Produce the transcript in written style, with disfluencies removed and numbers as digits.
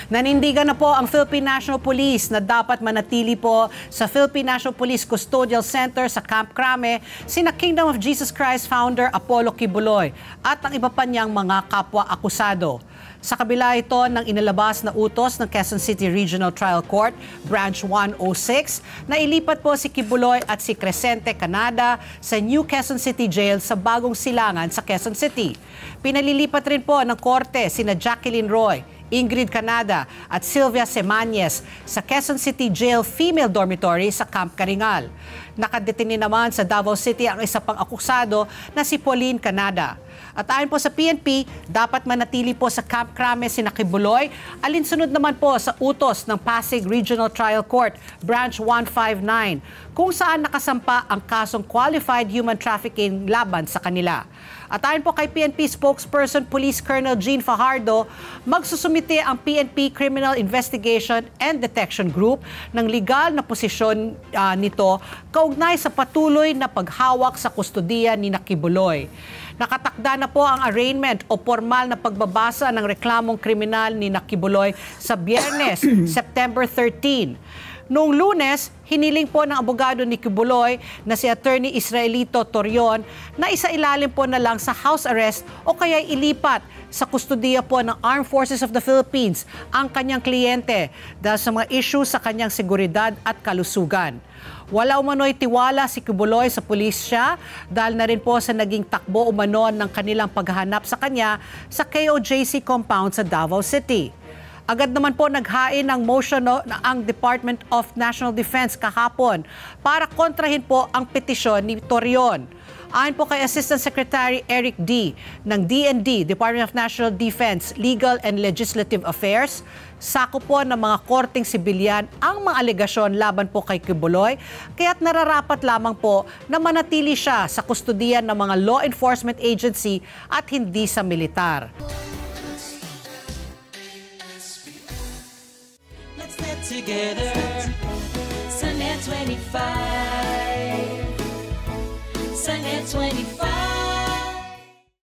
Nanindigan na po ang Philippine National Police na dapat manatili po sa Philippine National Police Custodial Center sa Camp Crame sina Kingdom of Jesus Christ founder Apollo Kibuloy at ang iba pa niyang mga kapwa-akusado. Sa kabila ito ng inilabas na utos ng Quezon City Regional Trial Court, Branch 106, na ilipat po si Kibuloy at si Crescente Canada sa New Quezon City Jail sa Bagong Silangan sa Quezon City. Pinalilipat rin po ng korte sina Jacqueline Roy, Ingrid Canada at Sylvia Semanyes sa Quezon City Jail Female Dormitory sa Camp Karingal. Nakadetini naman sa Davao City ang isa pang akusado na si Pauline Canada. At ayon po sa PNP, dapat manatili po sa Camp Crame sina Kibuloy, alinsunod naman po sa utos ng Pasig Regional Trial Court, Branch 159, kung saan nakasampa ang kasong qualified human trafficking laban sa kanila. At ayon po kay PNP spokesperson Police Colonel Jean Fajardo, magsusumite ang PNP Criminal Investigation and Detection Group ng legal na posisyon nito kaugnay sa patuloy na paghawak sa kustodiya ni Kibuloy. Nakatakda na po ang arraignment o formal na pagbabasa ng reklamong kriminal ni Kibuloy sa Biyernes, September 13. Noong Lunes, hiniling po ng abogado ni Kibuloy na si Attorney Israelito Torion na isailalim po na lang sa house arrest o kaya ilipat sa kustodiya po ng Armed Forces of the Philippines ang kanyang kliyente dahil sa mga issue sa kanyang seguridad at kalusugan. Wala umano'y tiwala si Kibuloy sa pulisya dahil na rin po sa naging takbo umano ng kanilang paghahanap sa kanya sa KOJC compound sa Davao City. Agad naman po naghain ng motion ang Department of National Defense kahapon para kontrahin po ang petisyon ni Torion. Ayon po kay Assistant Secretary Eric D. ng DND, Department of National Defense, Legal and Legislative Affairs, sakop po ng mga korteng sibilyan ang mga alegasyon laban po kay Kibuloy, kaya't nararapat lamang po na manatili siya sa kustodiyan ng mga law enforcement agency at hindi sa militar. Let's get together, Sunnet 25, Sunnet 25.